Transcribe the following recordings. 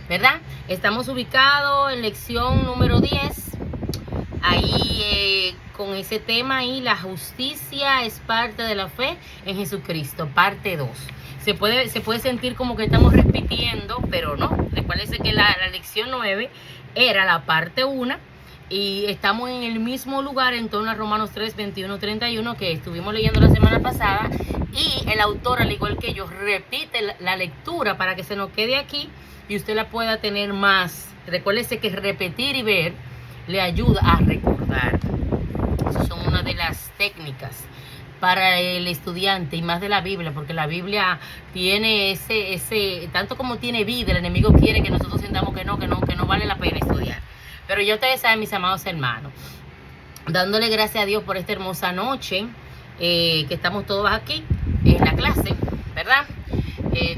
¿verdad? Estamos ubicados en lección número 10, ahí con ese tema ahí, la justicia es parte de la fe en Jesucristo, parte 2. Se puede sentir como que estamos repitiendo, pero no. Recuérdense que la lección 9 era la parte 1 y estamos en el mismo lugar en torno a Romanos 3, 21, 31 que estuvimos leyendo la semana pasada, y el autor, al igual que yo, repite la lectura para que se nos quede aquí y usted la pueda tener más. Recuérdese que repetir y ver le ayuda a recordar. Esas son una de las técnicas para el estudiante, y más de la Biblia, porque la Biblia tiene ese tanto como tiene vida, el enemigo quiere que nosotros sintamos que no vale la pena estudiar. Pero ya ustedes saben, mis amados hermanos, dándole gracias a Dios por esta hermosa noche, que estamos todos aquí en la clase, ¿verdad?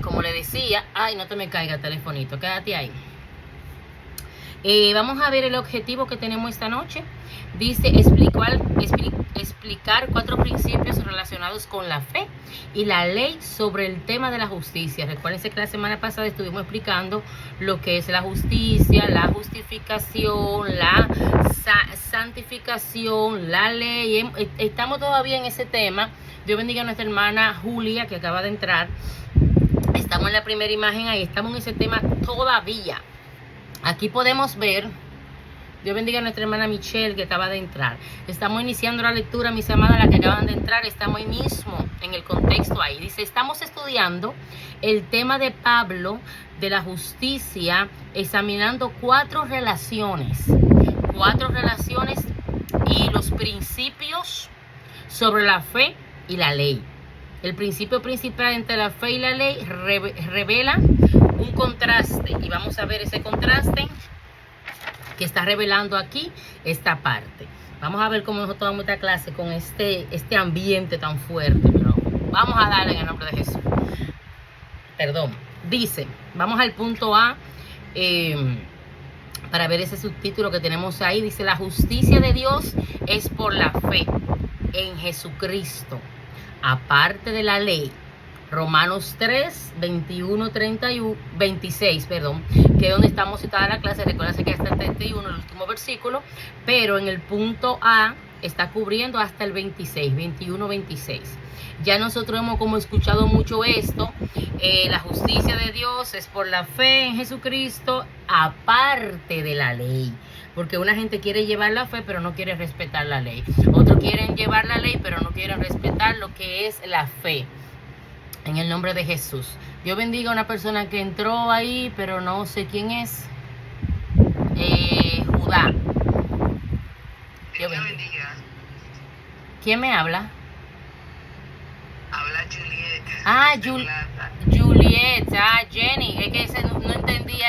Como le decía, ay, no te me caiga el telefonito, quédate ahí. Vamos a ver el objetivo que tenemos esta noche. Dice explicar 4 principios relacionados con la fe y la ley sobre el tema de la justicia. Recuérdense que la semana pasada estuvimos explicando lo que es la justicia, la justificación, la santificación, la ley. Estamos todavía en ese tema. Dios bendiga a nuestra hermana Julia, que acaba de entrar. Estamos en la primera imagen ahí, estamos en ese tema todavía. Aquí podemos ver, Dios bendiga a nuestra hermana Michelle, que acaba de entrar. Estamos iniciando la lectura, mis amadas, las que acaban de entrar. Estamos ahí mismo en el contexto ahí. Dice, estamos estudiando el tema de Pablo de la justicia, examinando 4 relaciones y los principios sobre la fe y la ley. El principio principal entre la fe y la ley revela un contraste, y vamos a ver ese contraste que está revelando aquí esta parte. Vamos a ver cómo nosotros vamos a esta clase con este ambiente tan fuerte, pero vamos a darle en el nombre de Jesús. Perdón. Dice, vamos al punto A, para ver ese subtítulo que tenemos ahí. Dice, la justicia de Dios es por la fe en Jesucristo, aparte de la ley. Romanos 3, 21, 31, 26, perdón, que es donde estamos citada la clase. Recuérdense que hasta el 31, el último versículo, pero en el punto A está cubriendo hasta el 26, 21, 26. Ya nosotros hemos como escuchado mucho esto, la justicia de Dios es por la fe en Jesucristo, aparte de la ley. Porque una gente quiere llevar la fe, pero no quiere respetar la ley. Otros quieren llevar la ley, pero no quieren respetar lo que es la fe. En el nombre de Jesús. Dios bendiga a una persona que entró ahí, pero no sé quién es. Judá. Dios bendiga. ¿Quién me habla? Habla Juliet. Ah, Juliet. Ah, Jenny. Es que no entendía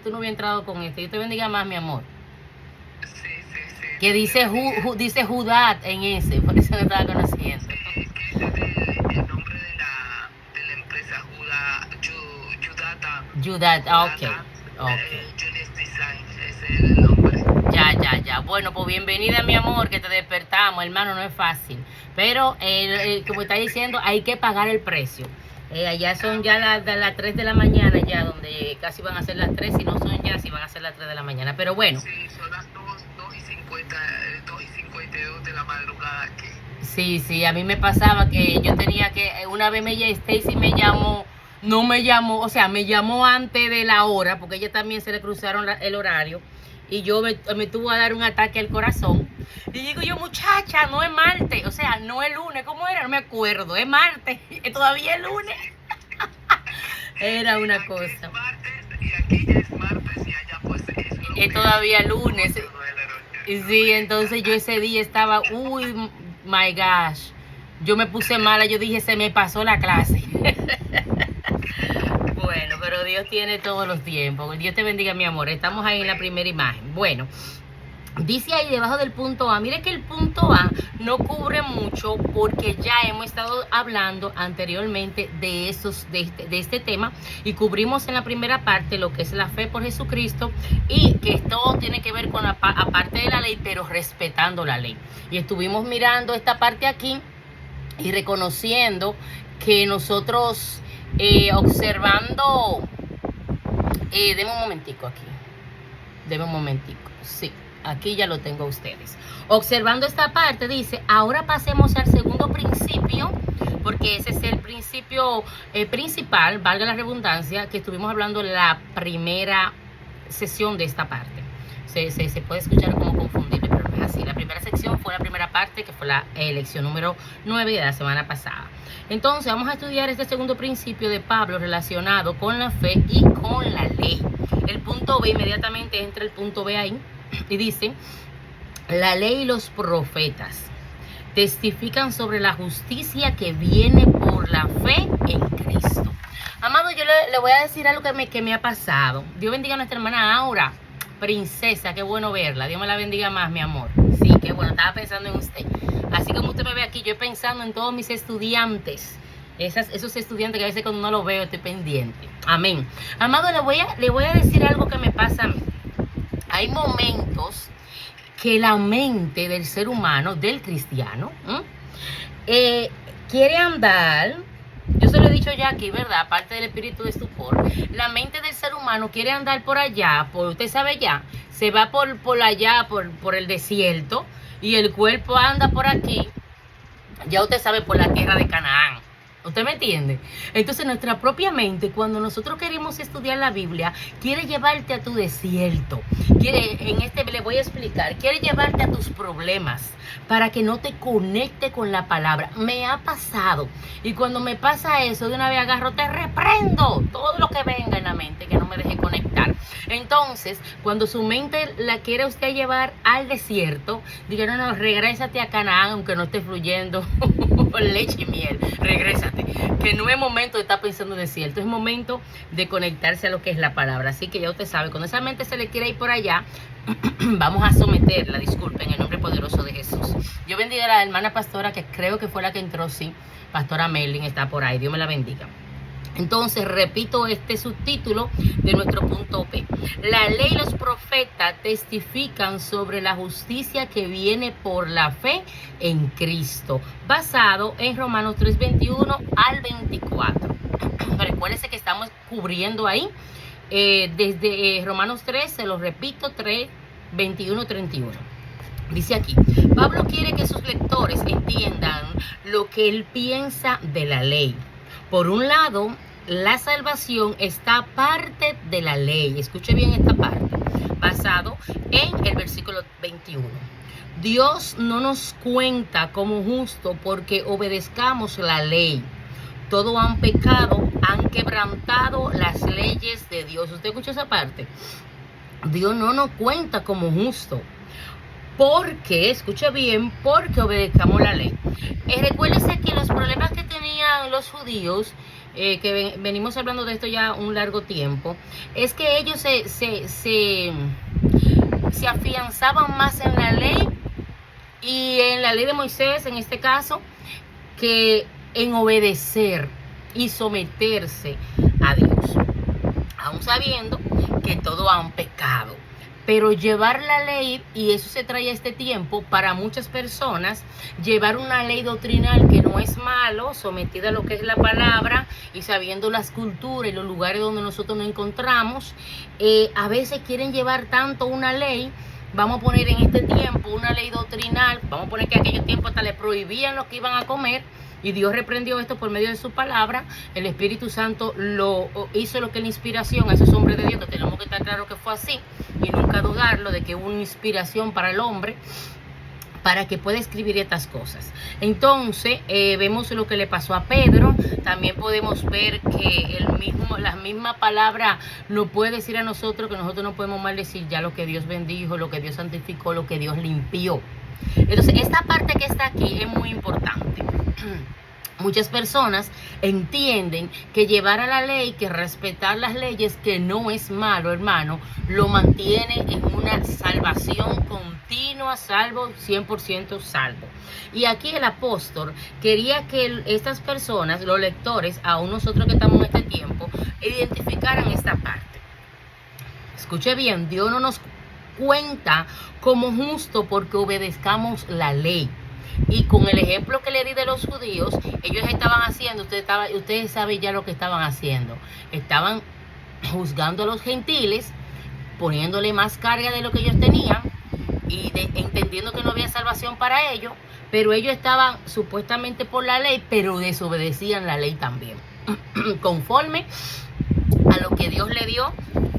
tú no habías entrado con este. Dios te bendiga más, mi amor. Sí. Que dice dice Judá en ese, por eso no estaba conociendo. Sí, que ese es el nombre de la empresa Judata. Judata, ok. Juliet Design, ese es el nombre. Ya. Bueno, pues bienvenida, mi amor, que te despertamos, hermano, no es fácil. Pero, como está diciendo, hay que pagar el precio. Allá son ya las 3 de la mañana, ya donde casi van a ser las 3, si no son ya, si van a ser las 3 de la mañana. Pero bueno. Sí, son las 2:52 de la madrugada aquí. Sí, a mí me pasaba que yo tenía que, una vez Stacy me llamó, no me llamó, o sea, me llamó antes de la hora, porque ella también se le cruzaron el horario, y yo me tuvo a dar un ataque al corazón. Y digo yo, muchacha, no es martes, o sea, no es lunes, ¿cómo era? No me acuerdo, es martes, todavía es lunes. Era una cosa. Es martes, y aquí ya es martes, y allá pues es todavía lunes. Sí, entonces yo ese día estaba, uy, my gosh, yo me puse mala, yo dije, se me pasó la clase. Bueno, pero Dios tiene todos los tiempos. Dios te bendiga, mi amor. Estamos ahí en la primera imagen. Bueno, dice ahí debajo del punto A. Mire que el punto A no cubre mucho porque ya hemos estado hablando anteriormente de este tema, y cubrimos en la primera parte lo que es la fe por Jesucristo, y que todo tiene que ver con aparte de la ley, pero respetando la ley. Y estuvimos mirando esta parte aquí y reconociendo que nosotros observando Deme un momentico aquí. Deme un momentico. Sí, aquí ya lo tengo a ustedes. Observando esta parte dice, ahora pasemos al segundo principio, porque ese es el principio principal, valga la redundancia, que estuvimos hablando en la primera sesión de esta parte. Se puede escuchar como confundible, pero no es así. La primera sección fue la primera parte, que fue la lección número 9 de la semana pasada. Entonces vamos a estudiar este segundo principio de Pablo relacionado con la fe y con la ley. El punto B, inmediatamente entra el punto B ahí y dice, la ley y los profetas testifican sobre la justicia que viene por la fe en Cristo. Amado, yo le voy a decir algo que me ha pasado. Dios bendiga a nuestra hermana Aura, princesa, qué bueno verla. Dios me la bendiga más, mi amor. Sí, qué bueno, estaba pensando en usted. Así como usted me ve aquí, yo pensando en todos mis estudiantes. Esos estudiantes que a veces cuando no los veo estoy pendiente. Amén. Amado, le voy a decir algo que me pasa a mí. Hay momentos que la mente del ser humano, del cristiano, quiere andar. Yo se lo he dicho ya aquí, ¿verdad? Aparte del espíritu de estupor, la mente del ser humano quiere andar por allá, usted sabe ya, se va por allá, por el desierto, y el cuerpo anda por aquí, ya usted sabe, por la tierra de Canaán. ¿Usted me entiende? Entonces nuestra propia mente, cuando nosotros queremos estudiar la Biblia, quiere llevarte a tu desierto. Le voy a explicar, quiere llevarte a tus problemas para que no te conecte con la palabra. Me ha pasado. Y cuando me pasa eso, de una vez agarro, te reprendo todo lo que venga en la mente, que no me deje conectar. Entonces, cuando su mente la quiere usted llevar al desierto, diga, no, regrésate a Canaán, aunque no esté fluyendo leche y miel, regrésate, que no es momento de estar pensando en desierto, es momento de conectarse a lo que es la palabra. Así que ya usted sabe, cuando esa mente se le quiere ir por allá, vamos a someterla, disculpen, en el nombre poderoso de Jesús. Yo bendiga a la hermana pastora, que creo que fue la que entró, sí, pastora Merlin está por ahí, Dios me la bendiga. Entonces, repito este subtítulo de nuestro punto P. La ley y los profetas testifican sobre la justicia que viene por la fe en Cristo, basado en Romanos 3:21 al 24. Recuérdense que estamos cubriendo ahí desde Romanos 3, se lo repito, 3:21-31. Dice aquí, Pablo quiere que sus lectores entiendan lo que él piensa de la ley. Por un lado, la salvación está parte de la ley. Escuche bien esta parte, basado en el versículo 21. Dios no nos cuenta como justo porque obedezcamos la ley. Todos han pecado, han quebrantado las leyes de Dios. ¿Usted escucha esa parte? Dios no nos cuenta como justo porque, escuche bien, porque obedezcamos la ley. Recuérdese que los problemas que tenían los judíos, que venimos hablando de esto ya un largo tiempo, es que ellos se afianzaban más en la ley y en la ley de Moisés, en este caso, que en obedecer y someterse a Dios, aun sabiendo que todos han pecado. Pero llevar la ley, y eso se trae a este tiempo, para muchas personas, llevar una ley doctrinal que no es malo, sometida a lo que es la palabra y sabiendo las culturas y los lugares donde nosotros nos encontramos, a veces quieren llevar tanto una ley, vamos a poner en este tiempo una ley doctrinal, vamos a poner que en aquellos tiempos hasta le prohibían lo que iban a comer, y Dios reprendió esto por medio de su palabra. El Espíritu Santo lo hizo lo que es la inspiración a esos hombres de Dios. Tenemos que estar claro que fue así y nunca dudarlo de que hubo una inspiración para el hombre para que pueda escribir estas cosas. Entonces vemos lo que le pasó a Pedro. También podemos ver que la misma palabra nos puede decir a nosotros que nosotros no podemos maldecir ya lo que Dios bendijo, lo que Dios santificó, lo que Dios limpió. Entonces esta parte que está aquí es muy importante. Muchas personas entienden que llevar a la ley, que respetar las leyes, que no es malo, hermano, lo mantiene en una salvación continua, salvo, 100% salvo. Y aquí el apóstol quería que estas personas, los lectores, aún nosotros que estamos en este tiempo, identificaran esta parte. Escuche bien, Dios no nos cuenta como justo porque obedezcamos la ley. Y con el ejemplo que le di de los judíos, ellos estaban haciendo, ustedes saben ya lo que estaban haciendo. Estaban juzgando a los gentiles, poniéndole más carga de lo que ellos tenían y entendiendo que no había salvación para ellos, pero ellos estaban supuestamente por la ley, pero desobedecían la ley también, conforme a lo que Dios le dio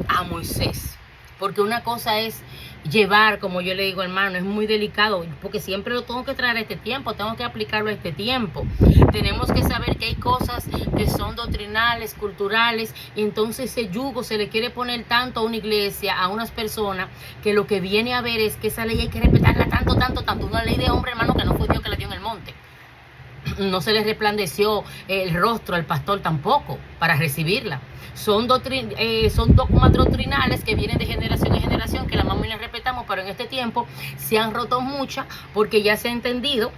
a Moisés. Porque una cosa es llevar, como yo le digo, hermano, es muy delicado, porque siempre lo tengo que traer a este tiempo, tengo que aplicarlo a este tiempo. Tenemos que saber que hay cosas que son doctrinales, culturales, y entonces ese yugo se le quiere poner tanto a una iglesia, a unas personas, que lo que viene a ver es que esa ley hay que respetarla tanto, una ley de hombre, hermano, que no fue Dios que la dio en el monte. No se le resplandeció el rostro al pastor tampoco para recibirla. Son dogmas doctrinales que vienen de generación en generación, que la mamá y la respetamos, pero en este tiempo se han roto muchas, porque ya se ha entendido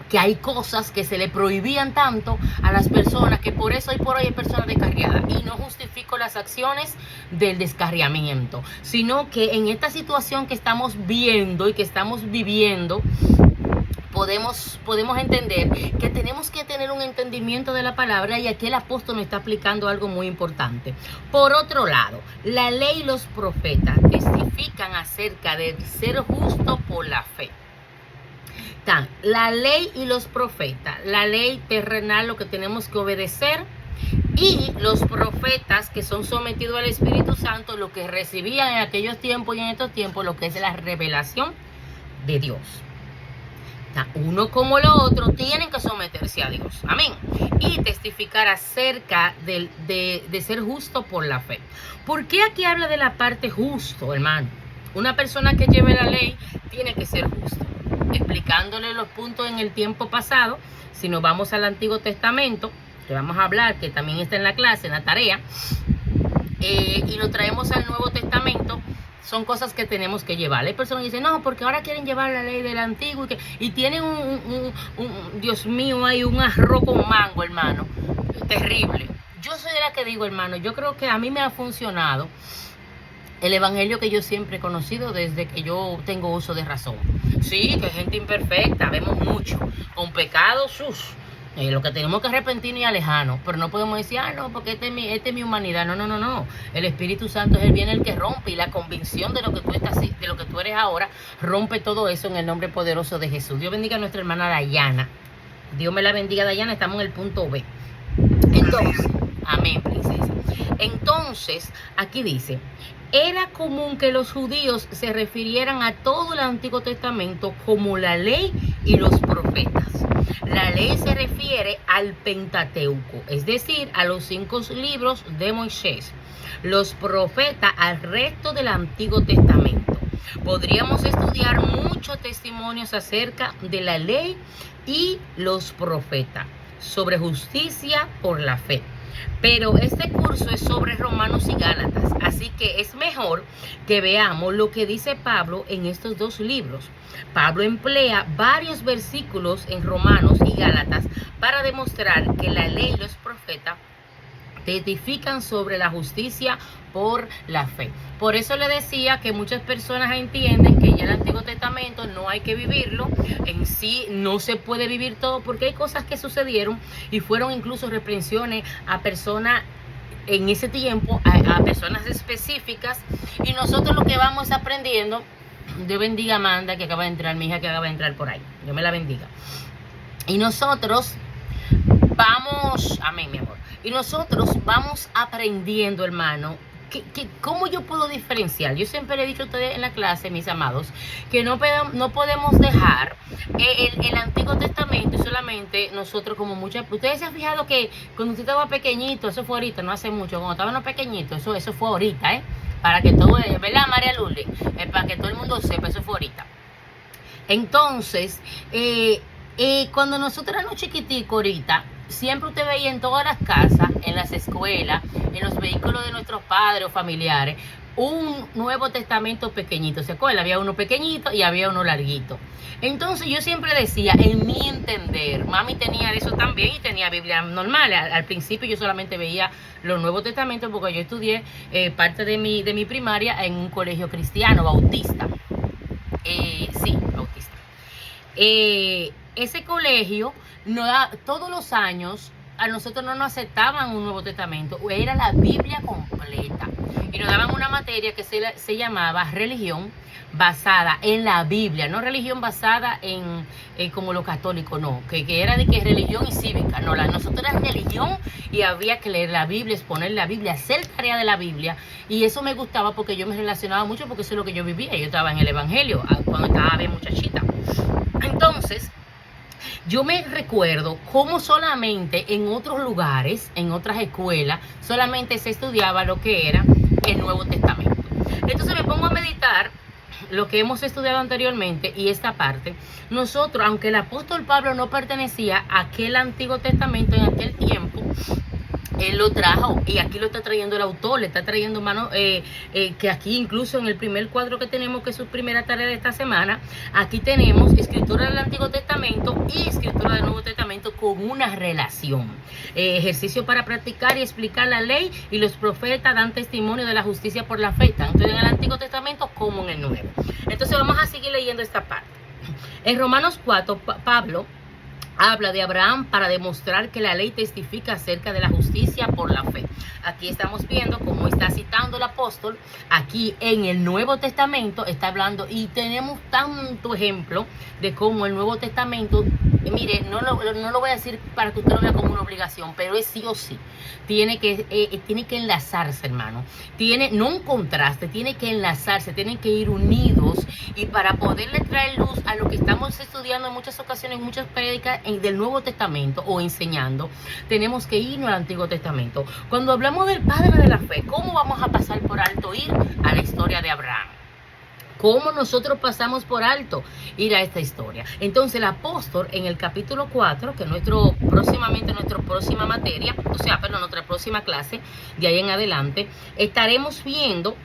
que hay cosas que se le prohibían tanto a las personas, que por eso hoy por hoy hay personas descarriadas. Y no justifico las acciones del descarriamiento, sino que en esta situación que estamos viendo y que estamos viviendo, podemos entender que tenemos que tener un entendimiento de la palabra, y aquí el apóstol nos está aplicando algo muy importante. Por otro lado, la ley y los profetas testifican acerca de ser justo por la fe. La ley y los profetas, la ley terrenal, lo que tenemos que obedecer, y los profetas que son sometidos al Espíritu Santo, lo que recibían en aquellos tiempos y en estos tiempos, lo que es la revelación de Dios. Uno como lo otro tienen que someterse a Dios, amén, y testificar acerca de ser justo por la fe. ¿Por qué aquí habla de la parte justo, hermano? Una persona que lleve la ley tiene que ser justo, explicándole los puntos en el tiempo pasado. Si nos vamos al Antiguo Testamento, que vamos a hablar, que también está en la clase, en la tarea, y lo traemos al Nuevo Testamento, son cosas que tenemos que llevar. Hay personas que dicen, no, porque ahora quieren llevar la ley del Antiguo y tienen Dios mío, hay un arroz con mango, hermano, terrible. Yo soy de la que digo, hermano, yo creo que a mí me ha funcionado el evangelio que yo siempre he conocido desde que yo tengo uso de razón. Sí, que hay gente imperfecta, vemos mucho, con pecados sus. Lo que tenemos que arrepentirnos y alejarnos, pero no podemos decir, no, porque esta es mi humanidad. No. El Espíritu Santo es el bien el que rompe, y la convicción de lo que tú estás, de lo que tú eres ahora, rompe todo eso en el nombre poderoso de Jesús. Dios bendiga a nuestra hermana Dayana. Dios me la bendiga, Dayana. Estamos en el punto B. Entonces, amén, princesa. Entonces, aquí dice, era común que los judíos se refirieran a todo el Antiguo Testamento como la ley y los profetas. La ley se refiere al Pentateuco, es decir, a los 5 libros de Moisés. Los profetas al resto del Antiguo Testamento. Podríamos estudiar muchos testimonios acerca de la ley y los profetas, sobre justicia por la fe. Pero este curso es sobre Romanos y Gálatas, así que es mejor que veamos lo que dice Pablo en estos 2 libros. Pablo emplea varios versículos en Romanos y Gálatas para demostrar que la ley y los profetas testifican sobre la justicia por la fe. Por eso le decía que muchas personas entienden que ya el Antiguo Testamento no hay que vivirlo, en sí no se puede vivir todo, porque hay cosas que sucedieron y fueron incluso reprensiones a personas en ese tiempo, a personas específicas, y nosotros lo que vamos aprendiendo. Dios bendiga a Amanda, que acaba de entrar, mi hija que acaba de entrar por ahí, Dios me la bendiga. Y nosotros vamos, amén, mi amor, y nosotros vamos aprendiendo, hermano, ¿cómo yo puedo diferenciar? Yo siempre le he dicho a ustedes en la clase, mis amados, que no podemos dejar el Antiguo Testamento y solamente nosotros como muchas. Ustedes se han fijado que cuando usted estaba pequeñito, eso fue ahorita, no hace mucho, cuando estaban pequeñitos, eso fue ahorita, para que todo, ¿verdad, María Luli? Para que todo el mundo sepa, eso fue ahorita. Entonces, cuando nosotros éramos chiquiticos ahorita, siempre usted veía en todas las casas, en las escuelas, en los vehículos de nuestros padres o familiares, un Nuevo Testamento pequeñito. ¿Se acuerdan? Había uno pequeñito y había uno larguito. Entonces yo siempre decía, en mi entender, mami tenía eso también y tenía Biblia normal. Al principio yo solamente veía los Nuevos Testamentos porque yo estudié parte de mi primaria en un colegio cristiano, bautista. Sí, bautista. Ese colegio, todos los años, a nosotros no nos aceptaban un Nuevo Testamento, era la Biblia completa. materia que se llamaba religión basada en la Biblia, no religión basada en como los católicos, no, que era de que religión y cívica, no, nosotros era religión y había que leer la Biblia, exponer la Biblia, hacer tarea de la Biblia, y eso me gustaba porque yo me relacionaba mucho, porque eso es lo que yo vivía, yo estaba en el Evangelio cuando estaba bien muchachita. Entonces, yo me recuerdo cómo solamente en otros lugares, en otras escuelas, solamente se estudiaba lo que era el Nuevo Testamento. Entonces me pongo a meditar lo que hemos estudiado anteriormente y esta parte. Nosotros, aunque el apóstol Pablo no pertenecía a aquel Antiguo Testamento en aquel tiempo, él lo trajo, y aquí lo está trayendo el autor, le está trayendo mano, que aquí incluso en el primer cuadro que tenemos, que es su primera tarea de esta semana, aquí tenemos escritura del Antiguo Testamento y escritura del Nuevo Testamento con una relación. Ejercicio para practicar y explicar la ley, y los profetas dan testimonio de la justicia por la fe, tanto en el Antiguo Testamento como en el Nuevo. Entonces vamos a seguir leyendo esta parte. En Romanos 4, Pablo habla de Abraham para demostrar que la ley testifica acerca de la justicia por la fe. Aquí estamos viendo cómo está citando el apóstol. Aquí en el Nuevo Testamento está hablando, y tenemos tanto ejemplo de cómo el Nuevo Testamento, mire, no lo voy a decir para que usted lo vea como una obligación, pero es sí o sí. Tiene que enlazarse, hermano. No un contraste, tiene que enlazarse, tienen que ir unidos, y para poderle traer luz a lo que estamos estudiando en muchas ocasiones, en muchas prédicas del Nuevo Testamento o enseñando, tenemos que irnos al Antiguo Testamento. Cuando hablamos del padre de la fe, ¿cómo vamos a pasar por alto ir a la historia de Abraham? ¿Cómo nosotros pasamos por alto ir a esta historia? Entonces el apóstol en el capítulo 4, que es próximamente nuestra próxima materia, nuestra próxima clase, de ahí en adelante, estaremos viendo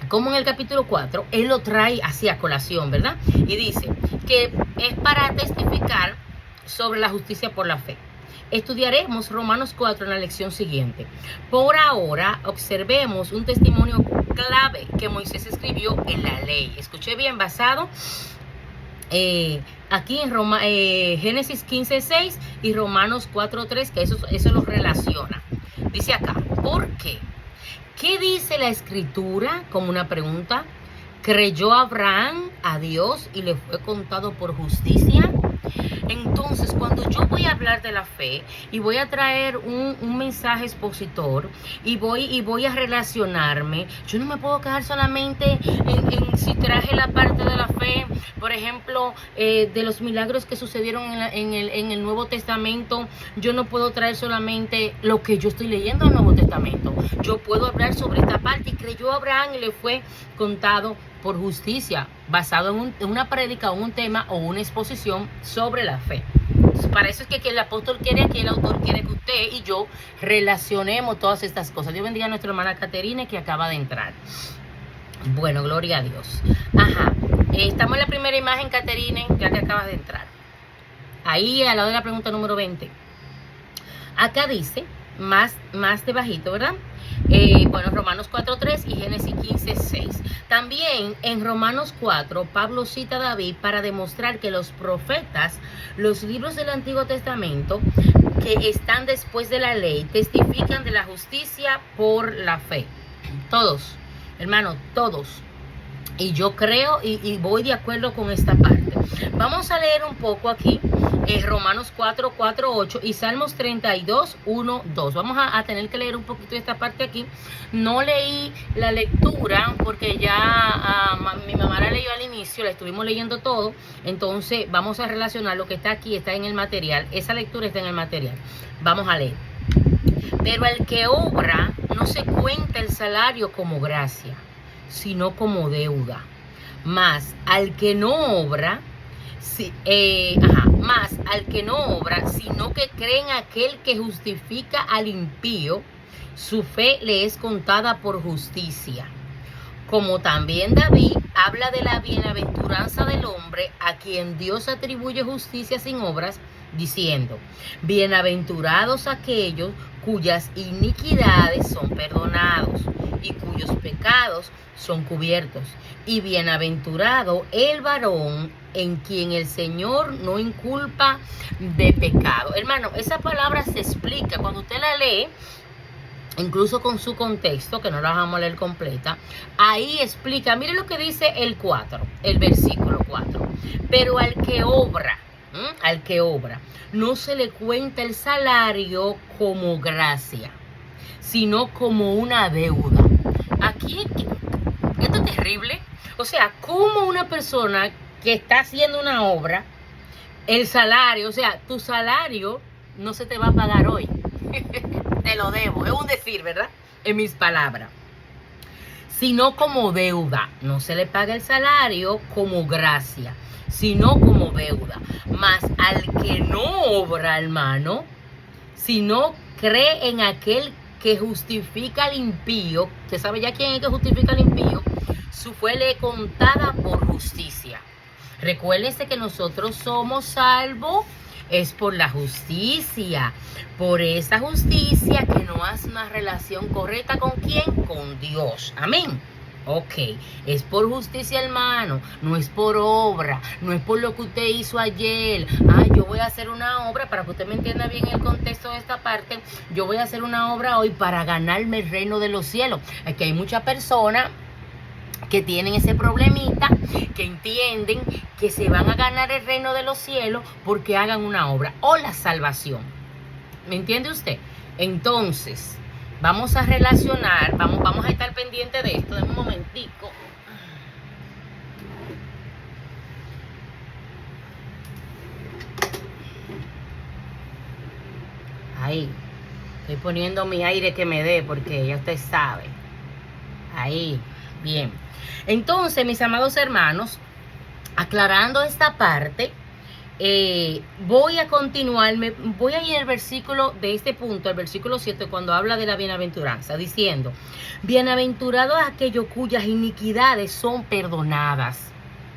cómo en el capítulo 4, él lo trae así a colación, ¿verdad? Y dice que es para testificar sobre la justicia por la fe. Estudiaremos Romanos 4 en la lección siguiente. Por ahora, observemos un testimonio clave que Moisés escribió en la ley. Escuché bien, basado aquí en Génesis 15:6 y Romanos 4:3, que eso lo relaciona. Dice acá, ¿por qué? ¿Qué dice la escritura? Como una pregunta. ¿Creyó Abraham a Dios y le fue contado por justicia? Entonces, cuando yo voy a hablar de la fe y voy a traer un mensaje expositor y voy a relacionarme, yo no me puedo quedar solamente en si traje la parte de la fe, por ejemplo, de los milagros que sucedieron en el Nuevo Testamento. Yo no puedo traer solamente lo que yo estoy leyendo en el Nuevo Testamento. Yo puedo hablar sobre esta parte. Y creyó Abraham y le fue contado por justicia, basado en una prédica o un tema o una exposición sobre la fe. Para eso es que el apóstol quiere, aquí el autor quiere que usted y yo relacionemos todas estas cosas. Dios bendiga a nuestra hermana Caterina, que acaba de entrar. Bueno, gloria a Dios. Ajá, estamos en la primera imagen, Caterina, ya que acabas de entrar. Ahí al lado de la pregunta número 20. Acá dice, más debajito, ¿verdad? Romanos 4:3 y Génesis 15:6. También en Romanos 4, Pablo cita a David para demostrar que los profetas, los libros del Antiguo Testamento, que están después de la ley, testifican de la justicia por la fe. Todos, hermanos, todos. Y yo creo y voy de acuerdo con esta parte. Vamos a leer un poco aquí Romanos 4, 4, 8 y Salmos 32, 1, 2. Vamos a tener que leer un poquito de esta parte aquí. No leí la lectura porque ya mi mamá la leyó al inicio, la estuvimos leyendo todo. Entonces vamos a relacionar lo que está aquí, está en el material. Esa lectura está en el material. Vamos a leer. Pero al que obra no se cuenta el salario como gracia, sino como deuda. Más al que no obra, sino que cree en aquel que justifica al impío, su fe le es contada por justicia. Como también David habla de la bienaventuranza del hombre a quien Dios atribuye justicia sin obras, diciendo: bienaventurados aquellos cuyas iniquidades son perdonados y cuyos pecados son cubiertos. Y bienaventurado el varón en quien el Señor no inculpa de pecado. Hermano, esa palabra se explica cuando usted la lee. incluso con su contexto, que no la vamos a leer completa, ahí explica, mire lo que dice el versículo 4. Pero al que obra, no se le cuenta el salario como gracia, sino como una deuda. Aquí, esto es terrible. O sea, como una persona que está haciendo una obra, el salario, o sea, tu salario no se te va a pagar hoy. Te lo debo, es un decir, ¿verdad? En mis palabras. Sino como deuda. No se le paga el salario como gracia, sino como deuda. Mas al que no obra, hermano, sino cree en aquel que justifica al impío, ¿usted sabe ya quién es que justifica al impío? Su fe le es contada por justicia. Recuérdese que nosotros somos salvos es por la justicia, por esa justicia que no hace una relación correcta ¿con quién? Con Dios. Amén. Ok, es por justicia, hermano, no es por obra, no es por lo que usted hizo ayer. Yo voy a hacer una obra, para que usted me entienda bien el contexto de esta parte, yo voy a hacer una obra hoy para ganarme el reino de los cielos. Es que hay muchas personas que tienen ese problemita, que entienden que se van a ganar el reino de los cielos porque hagan una obra o la salvación. ¿Me entiende usted? Entonces, vamos a relacionar, vamos a estar pendientes de esto. Deme un momentico. Ahí, estoy poniendo mi aire que me dé porque ya usted sabe. Ahí, bien. Entonces, mis amados hermanos, aclarando esta parte, voy a continuar, voy a ir al versículo de este punto, al versículo 7, cuando habla de la bienaventuranza, diciendo, bienaventurados aquellos cuyas iniquidades son perdonadas.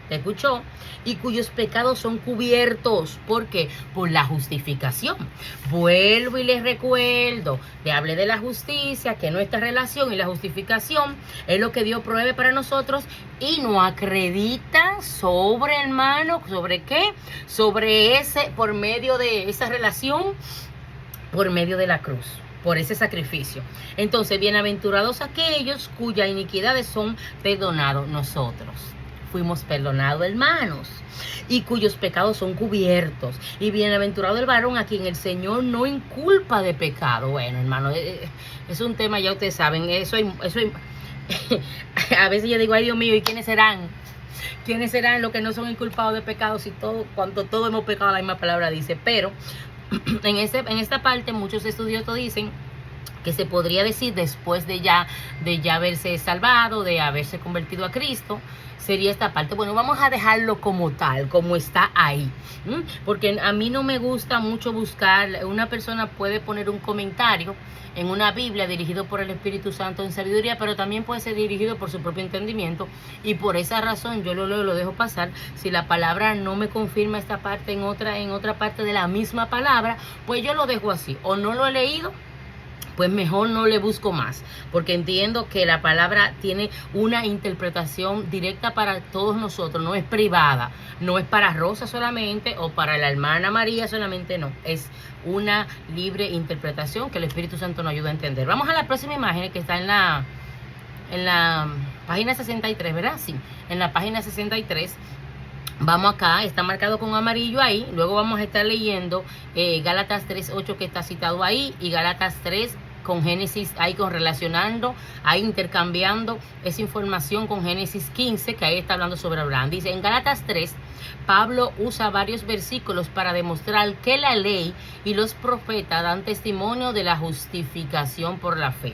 ¿Te escuchó? Y cuyos pecados son cubiertos. ¿Por qué? Por la justificación. Vuelvo y les recuerdo, le hablé de la justicia, que nuestra relación y la justificación es lo que Dios provee para nosotros y nos acredita sobre, hermano, ¿sobre qué? Sobre ese, por medio de esa relación, por medio de la cruz, por ese sacrificio. Entonces, bienaventurados aquellos cuyas iniquidades son perdonados. Nosotros fuimos perdonados, hermanos, y cuyos pecados son cubiertos. Y bienaventurado el varón a quien el Señor no inculpa de pecado. Bueno, hermano, es un tema, ya ustedes saben, eso a veces yo digo, ay Dios mío, ¿y quiénes serán? ¿Quiénes serán los que no son inculpados de pecado si todo, cuando todos hemos pecado, la misma palabra dice? Pero en esta parte muchos estudiosos dicen que se podría decir después de ya haberse salvado, de haberse convertido a Cristo, sería esta parte. Bueno, vamos a dejarlo como tal, como está ahí, porque a mí no me gusta mucho buscar. Una persona puede poner un comentario en una Biblia dirigido por el Espíritu Santo en sabiduría, pero también puede ser dirigido por su propio entendimiento, y por esa razón yo lo dejo pasar. Si la palabra no me confirma esta parte en otra parte de la misma palabra, pues yo lo dejo así. O no lo he leído, pues mejor no le busco más, porque entiendo que la palabra tiene una interpretación directa para todos nosotros, no es privada, no es para Rosa solamente o para la hermana María solamente, no, es una libre interpretación que el Espíritu Santo nos ayuda a entender. Vamos a la próxima imagen que está en la página 63, ¿verdad? Sí, en la página 63. Vamos acá, está marcado con amarillo ahí. Luego vamos a estar leyendo Gálatas 3:8 que está citado ahí, y Gálatas 3 con Génesis, ahí relacionando, ahí intercambiando esa información con Génesis 15, que ahí está hablando sobre Abraham. Dice, en Gálatas 3, Pablo usa varios versículos para demostrar que la ley y los profetas dan testimonio de la justificación por la fe.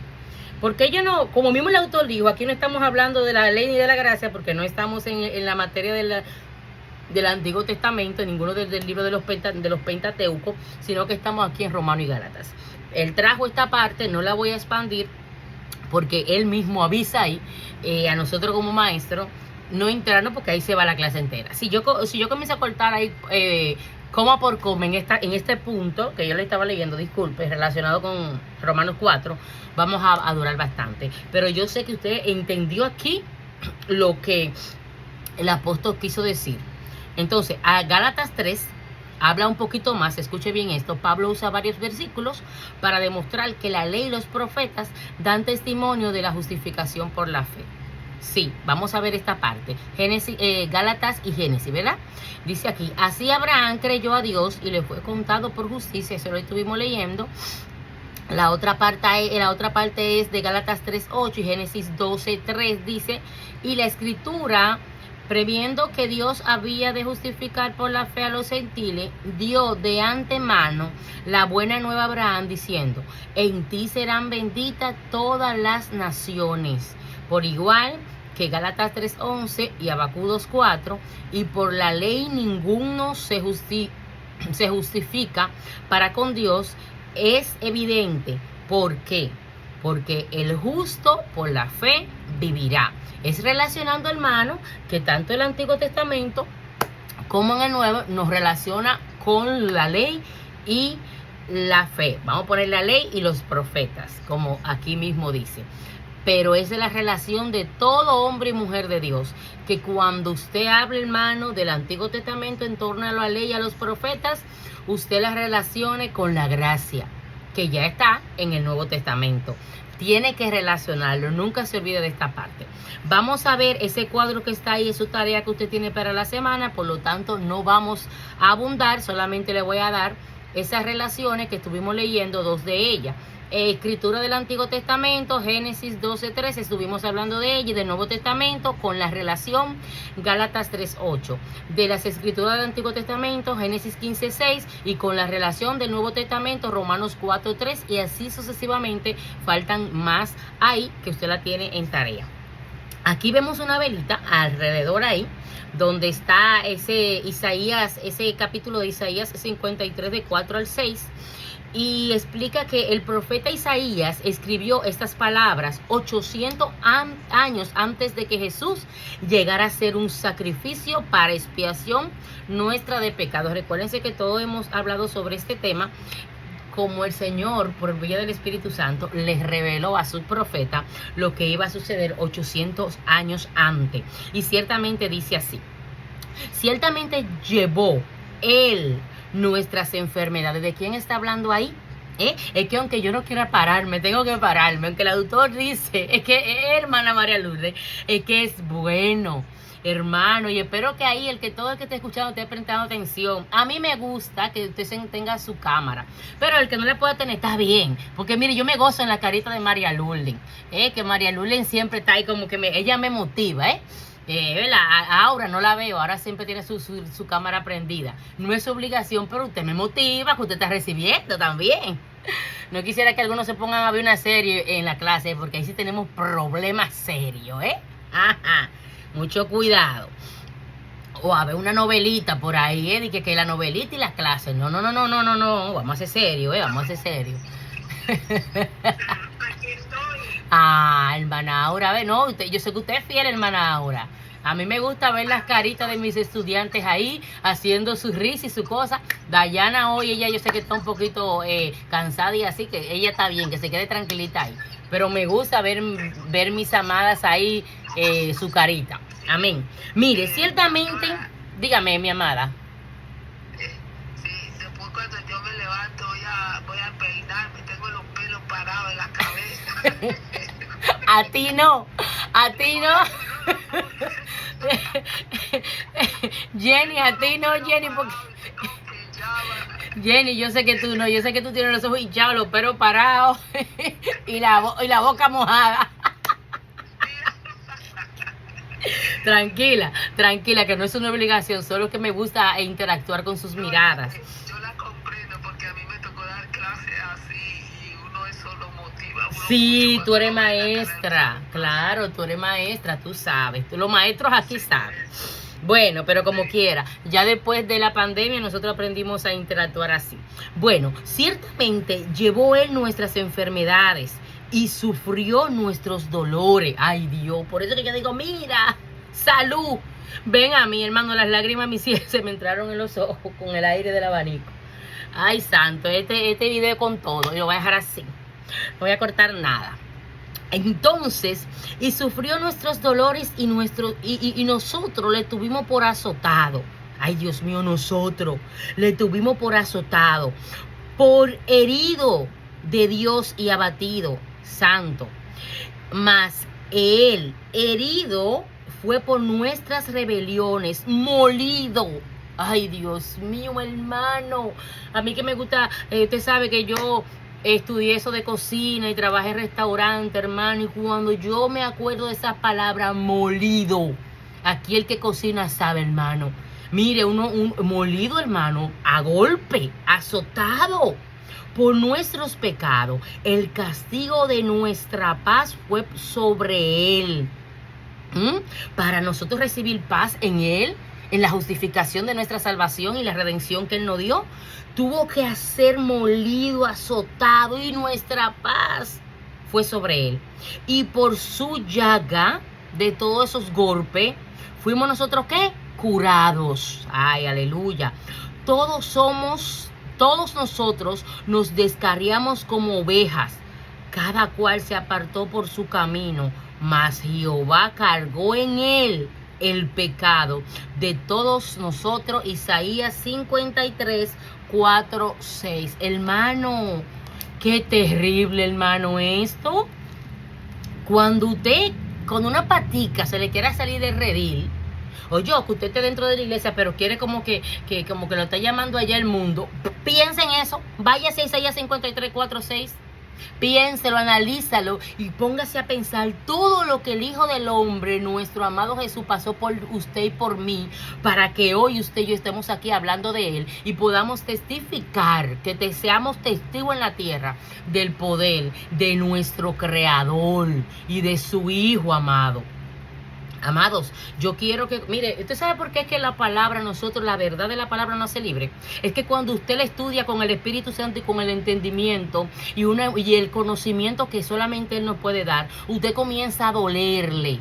Porque ellos no, como mismo el autor dijo, aquí no estamos hablando de la ley ni de la gracia, porque no estamos en la materia del Antiguo Testamento, en ninguno del libro de los Pentateucos, sino que estamos aquí en Romano y Gálatas. Él trajo esta parte, no la voy a expandir, porque él mismo avisa ahí a nosotros como maestros, no entrarnos, porque ahí se va la clase entera. Si yo comienzo a cortar ahí coma por coma en este punto que yo le estaba leyendo, disculpe, relacionado con Romanos 4, vamos a durar bastante. Pero yo sé que usted entendió aquí lo que el apóstol quiso decir. Entonces, a Gálatas 3, habla un poquito más. Escuche bien esto. Pablo usa varios versículos para demostrar que la ley y los profetas dan testimonio de la justificación por la fe. Sí, vamos a ver esta parte. Gálatas y Génesis, ¿verdad? Dice aquí, así Abraham creyó a Dios y le fue contado por justicia. Eso lo estuvimos leyendo. La otra parte es de Gálatas 3:8 y Génesis 12:3 dice, y la escritura, previendo que Dios había de justificar por la fe a los gentiles, dio de antemano la buena nueva a Abraham diciendo, en ti serán benditas todas las naciones. Por igual que Gálatas 3:11 y Habacuc 2:4, y por la ley ninguno se justifica para con Dios, es evidente. ¿Por qué? Porque el justo por la fe vivirá. Es relacionando, hermano, que tanto el Antiguo Testamento como en el Nuevo nos relaciona con la ley y la fe. Vamos a poner la ley y los profetas, como aquí mismo dice. Pero es de la relación de todo hombre y mujer de Dios, que cuando usted hable, hermano, del Antiguo Testamento en torno a la ley y a los profetas, usted la relacione con la gracia, que ya está en el Nuevo Testamento. Tiene que relacionarlo, nunca se olvide de esta parte. Vamos a ver ese cuadro que está ahí, es su tarea que usted tiene para la semana, por lo tanto no vamos a abundar, solamente le voy a dar esas relaciones que estuvimos leyendo, dos de ellas. Escritura del Antiguo Testamento, Génesis 12:3, estuvimos hablando de ella, y del Nuevo Testamento con la relación Gálatas 3:8, de las escrituras del Antiguo Testamento, Génesis 15:6, y con la relación del Nuevo Testamento, Romanos 4:3, y así sucesivamente. Faltan más ahí que usted la tiene en tarea. Aquí vemos una velita alrededor ahí, donde está ese Isaías, ese capítulo de Isaías 53 de 4 al 6. Y explica que el profeta Isaías escribió estas palabras 800 años antes de que Jesús llegara a ser un sacrificio para expiación nuestra de pecados. Recuérdense que todos hemos hablado sobre este tema, como el Señor, por vía del Espíritu Santo, les reveló a su profeta lo que iba a suceder 800 años antes. Y ciertamente dice así, ciertamente llevó él nuestras enfermedades. ¿De quién está hablando ahí? Es que aunque yo no quiera pararme, tengo que pararme. Aunque el autor dice, es que hermana María Lourdes, es que es bueno, hermano. Y espero que ahí todo el que esté escuchando esté prestando atención. A mí me gusta que usted tenga su cámara, pero el que no le pueda tener está bien, porque mire, yo me gozo en la carita de María Lourdes, que María Lourdes siempre está ahí como que ella me motiva, Aura no la veo, ahora siempre tiene su cámara prendida. No es su obligación, pero usted me motiva, que usted está recibiendo también. No quisiera que algunos se pongan a ver una serie en la clase, porque ahí sí tenemos problemas serios, Ajá, mucho cuidado. O a ver una novelita por ahí, de que la novelita y las clases. No, vamos a ser serios, vamos a ser serios. Aquí estoy. Hermana Aura, no, yo sé que usted es fiel, hermana Aura. A mí me gusta ver las caritas de mis estudiantes ahí, haciendo su risa y su cosa. Dayana hoy, ella yo sé que está un poquito cansada y así, que ella está bien, que se quede tranquilita ahí. Pero me gusta ver mis amadas ahí, su carita. Amén. Mire, ciertamente, dígame, mi amada. Sí, después cuando yo me levanto voy a peinarme, tengo los pelos parados en la cabeza. A ti no. Jenny, a ti no, Jenny, porque Jenny, yo sé que tú no, yo sé que tú tienes los ojos hinchados, los pelos parados y la boca mojada. Tranquila, que no es una obligación, solo que me gusta interactuar con sus miradas. Yo la comprendo porque a mí me tocó dar clases así y uno eso lo motiva. Sí, tú eres maestra, claro, tú eres maestra, tú sabes, los maestros aquí saben. Bueno, pero como quiera, ya después de la pandemia nosotros aprendimos a interactuar así. Bueno, ciertamente llevó él nuestras enfermedades y sufrió nuestros dolores. Ay, Dios, por eso que yo digo, mira, salud. Ven a mí, hermano, las lágrimas se me entraron en los ojos con el aire del abanico. Ay, santo, este video con todo, y lo voy a dejar así. No voy a cortar nada. Entonces, y sufrió nuestros dolores y nosotros le tuvimos por azotado. Ay, Dios mío, nosotros le tuvimos por azotado, por herido de Dios y abatido, santo. Mas él, herido, fue por nuestras rebeliones, molido. Ay, Dios mío, hermano. A mí que me gusta, usted sabe que yo estudié eso de cocina y trabajé en restaurante, hermano. Y cuando yo me acuerdo de esas palabras, molido. Aquí el que cocina sabe, hermano. Mire, un molido, hermano, a golpe, azotado por nuestros pecados. El castigo de nuestra paz fue sobre él. Para nosotros recibir paz en él, en la justificación de nuestra salvación y la redención que él nos dio, tuvo que ser molido, azotado, y nuestra paz fue sobre él. Y por su llaga, de todos esos golpes, fuimos nosotros, ¿qué? Curados. Ay, aleluya. Todos nosotros nos descarriamos como ovejas, cada cual se apartó por su camino, mas Jehová cargó en él el pecado de todos nosotros. Isaías 53, 4, 6. Hermano, qué terrible, hermano, esto. Cuando una patica se le quiera salir del redil, o yo, que usted esté dentro de la iglesia, pero quiere como que lo está llamando allá el mundo, piensa en eso, váyase a Isaías 53, 4, 6, piénselo, analízalo y póngase a pensar todo lo que el Hijo del Hombre, nuestro amado Jesús, pasó por usted y por mí, para que hoy usted y yo estemos aquí hablando de él y podamos testificar, que seamos testigos en la tierra del poder de nuestro Creador y de su Hijo amado. Amados, yo quiero que, mire, ¿usted sabe por qué es que la palabra, nosotros, la verdad de la palabra nos hace libre? Es que cuando usted la estudia con el Espíritu Santo y con el entendimiento y el conocimiento que solamente Él nos puede dar, usted comienza a dolerle.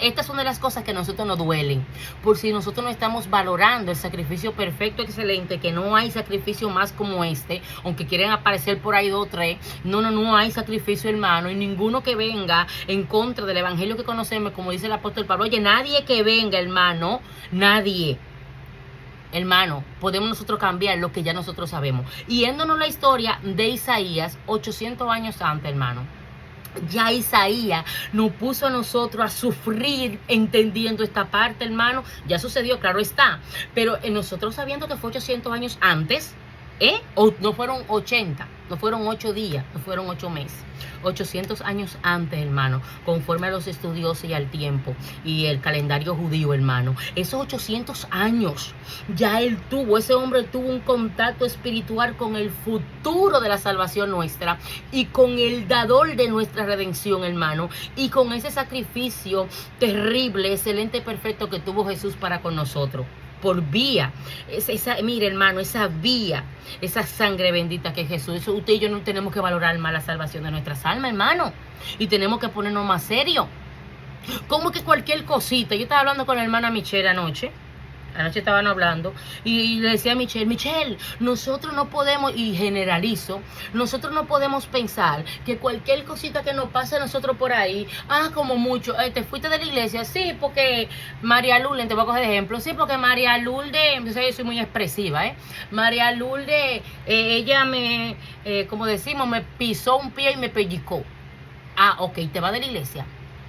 Estas son de las cosas que a nosotros nos duelen, por si nosotros no estamos valorando el sacrificio perfecto, excelente, que no hay sacrificio más como este, aunque quieren aparecer por ahí 2 o 3, no hay sacrificio, hermano, y ninguno que venga en contra del evangelio que conocemos, como dice el apóstol Pablo. Oye, nadie que venga, hermano, nadie. Hermano, podemos nosotros cambiar lo que ya nosotros sabemos. Y yéndonos la historia de Isaías, 800 años antes, hermano, ya Isaías nos puso a nosotros a sufrir entendiendo esta parte, hermano. Ya sucedió, claro está. Pero nosotros sabiendo que fue 800 años antes, o no fueron 80, no fueron 8 días, no fueron 8 meses. 800 años antes, hermano, conforme a los estudiosos y al tiempo y el calendario judío, hermano. Esos 800 años ya ese hombre tuvo un contacto espiritual con el futuro de la salvación nuestra y con el dador de nuestra redención, hermano, y con ese sacrificio terrible, excelente, perfecto que tuvo Jesús para con nosotros. Por vía, mire, hermano, esa vía, esa sangre bendita que es Jesús. Eso usted y yo no tenemos que valorar más la salvación de nuestras almas, hermano, y tenemos que ponernos más serios. Como que cualquier cosita. Yo estaba hablando con la hermana Michelle anoche estaban hablando y le decía a Michelle, nosotros no podemos, y generalizo, nosotros no podemos pensar que cualquier cosita que nos pase a nosotros por ahí, como mucho, te fuiste de la iglesia, sí, porque María Lourdes, te voy a coger de ejemplo, sí, porque María Lourdes, yo soy muy expresiva, María Lourdes, ella como decimos, me pisó un pie y me pellizcó. Ok, ¿te va de la iglesia?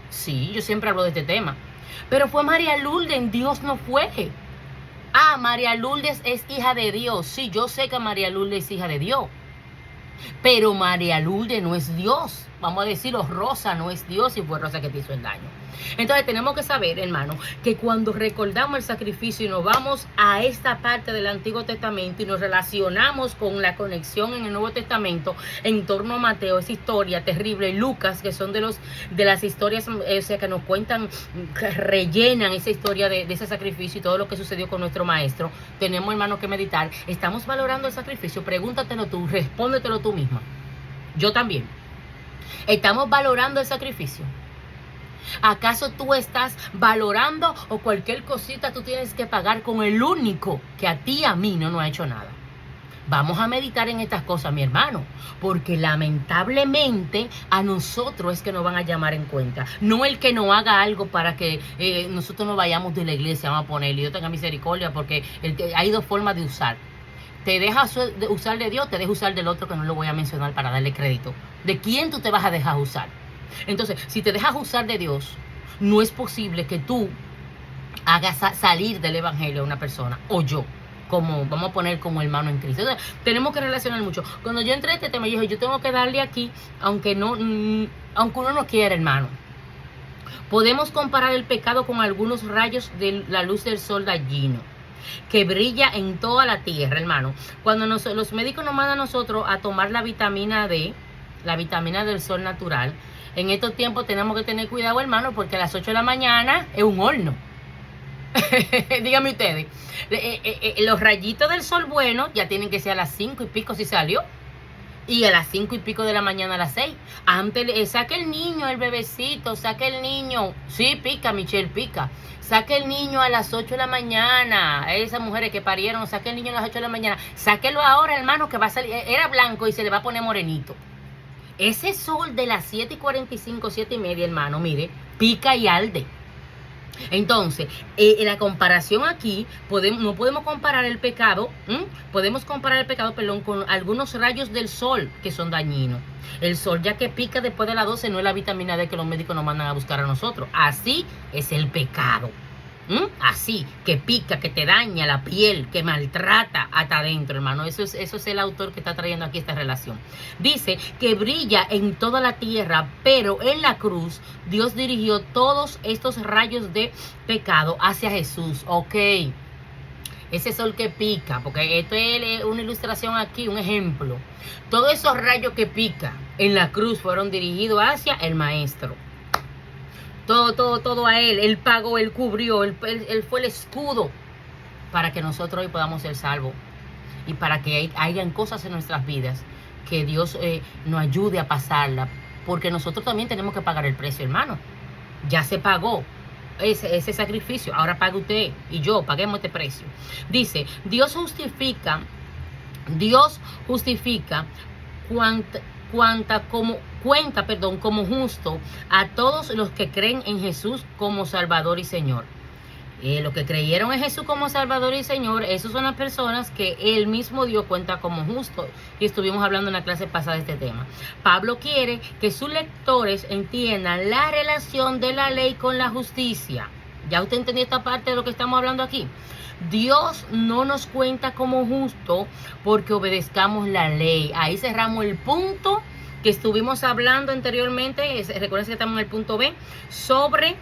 Sí, yo siempre hablo de este tema, pero fue María Lourdes, Dios no fue. María Lourdes es hija de Dios. Sí, yo sé que María Lourdes es hija de Dios. Pero María Lourdes no es Dios. Vamos a decirlo, Rosa no es Dios y fue Rosa que te hizo el daño. Entonces tenemos que saber, hermano, que cuando recordamos el sacrificio y nos vamos a esta parte del Antiguo Testamento y nos relacionamos con la conexión en el Nuevo Testamento en torno a Mateo, esa historia terrible, Lucas, que son de las historias, que nos cuentan, que rellenan esa historia de ese sacrificio y todo lo que sucedió con nuestro maestro, tenemos, hermano, que meditar. ¿Estamos valorando el sacrificio? Pregúntatelo tú, respóndetelo tú misma. Yo también. ¿Estamos valorando el sacrificio? ¿Acaso tú estás valorando o cualquier cosita tú tienes que pagar con el único que a ti y a mí no nos ha hecho nada? Vamos a meditar en estas cosas, mi hermano, porque lamentablemente a nosotros es que nos van a llamar en cuenta, no el que no haga algo para que nosotros no vayamos de la iglesia, vamos a ponerle, Dios tenga misericordia, porque hay dos formas de usar. Te dejas usar de Dios, te dejas usar del otro que no lo voy a mencionar para darle crédito. ¿De quién tú te vas a dejar usar? Entonces, si te dejas usar de Dios, no es posible que tú hagas salir del evangelio a una persona, o yo, como vamos a poner como hermano en Cristo. Entonces, tenemos que relacionar mucho. Cuando yo entré a este tema, yo dije, yo tengo que darle aquí, aunque uno no quiera, hermano. Podemos comparar el pecado con algunos rayos de la luz del sol dañino que brilla en toda la tierra, hermano. Cuando los médicos nos mandan a nosotros a tomar la vitamina D, la vitamina del sol natural, en estos tiempos tenemos que tener cuidado, hermano, porque a las 8 de la mañana es un horno. Díganme ustedes, los rayitos del sol bueno ya tienen que ser a las 5 y pico si salió, y a las 5 y pico de la mañana a las 6. Antes, saque el niño, el bebecito, saque el niño. Sí, pica, Michelle, pica. Saque el niño a las 8 de la mañana. Esas mujeres que parieron, saque el niño a las 8 de la mañana. Sáquelo ahora, hermano, que va a salir. Era blanco y se le va a poner morenito. Ese sol de las 7:45, 7:30, hermano, mire, pica y arde. Entonces, la comparación aquí, no podemos comparar el pecado, podemos comparar el pecado, con algunos rayos del sol que son dañinos. El sol, ya que pica después de las 12, no es la vitamina D que los médicos nos mandan a buscar a nosotros. Así es el pecado. Así, que pica, que te daña la piel, que maltrata hasta adentro, hermano. Eso es el autor que está trayendo aquí esta relación. Dice que brilla en toda la tierra, pero en la cruz Dios dirigió todos estos rayos de pecado hacia Jesús. Ok, ese sol que pica, porque esto es una ilustración aquí, un ejemplo. Todos esos rayos que pica en la cruz fueron dirigidos hacia el Maestro. Todo a Él. Él pagó, Él cubrió, Él fue el escudo para que nosotros hoy podamos ser salvos. Y para que hayan cosas en nuestras vidas que Dios nos ayude a pasarla. Porque nosotros también tenemos que pagar el precio, hermano. Ya se pagó ese sacrificio. Ahora paga usted y yo, paguemos este precio. Dice, Dios justifica cuenta como justo a todos los que creen en Jesús como Salvador y Señor. Los que creyeron en Jesús como Salvador y Señor, esas son las personas que Él mismo Dios cuenta como justos. Y estuvimos hablando en la clase pasada de este tema. Pablo quiere que sus lectores entiendan la relación de la ley con la justicia. ¿Ya usted entendió esta parte de lo que estamos hablando aquí? Dios no nos cuenta como justo porque obedezcamos la ley. Ahí cerramos el punto que estuvimos hablando anteriormente. Recuerden que estamos en el punto B, sobre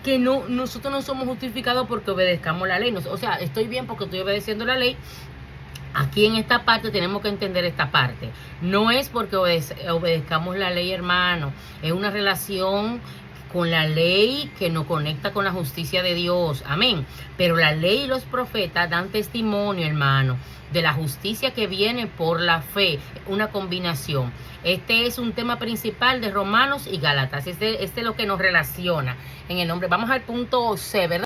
que nosotros no somos justificados porque obedezcamos la ley. O sea, estoy bien porque estoy obedeciendo la ley. Aquí en esta parte tenemos que entender esta parte. No es porque obedezcamos la ley, hermano. Es una relación con la ley que nos conecta con la justicia de Dios. Amén. Pero la ley y los profetas dan testimonio, hermano, de la justicia que viene por la fe. Una combinación. Este es un tema principal de Romanos y Gálatas. Este es lo que nos relaciona en el nombre. Vamos al punto C, ¿verdad?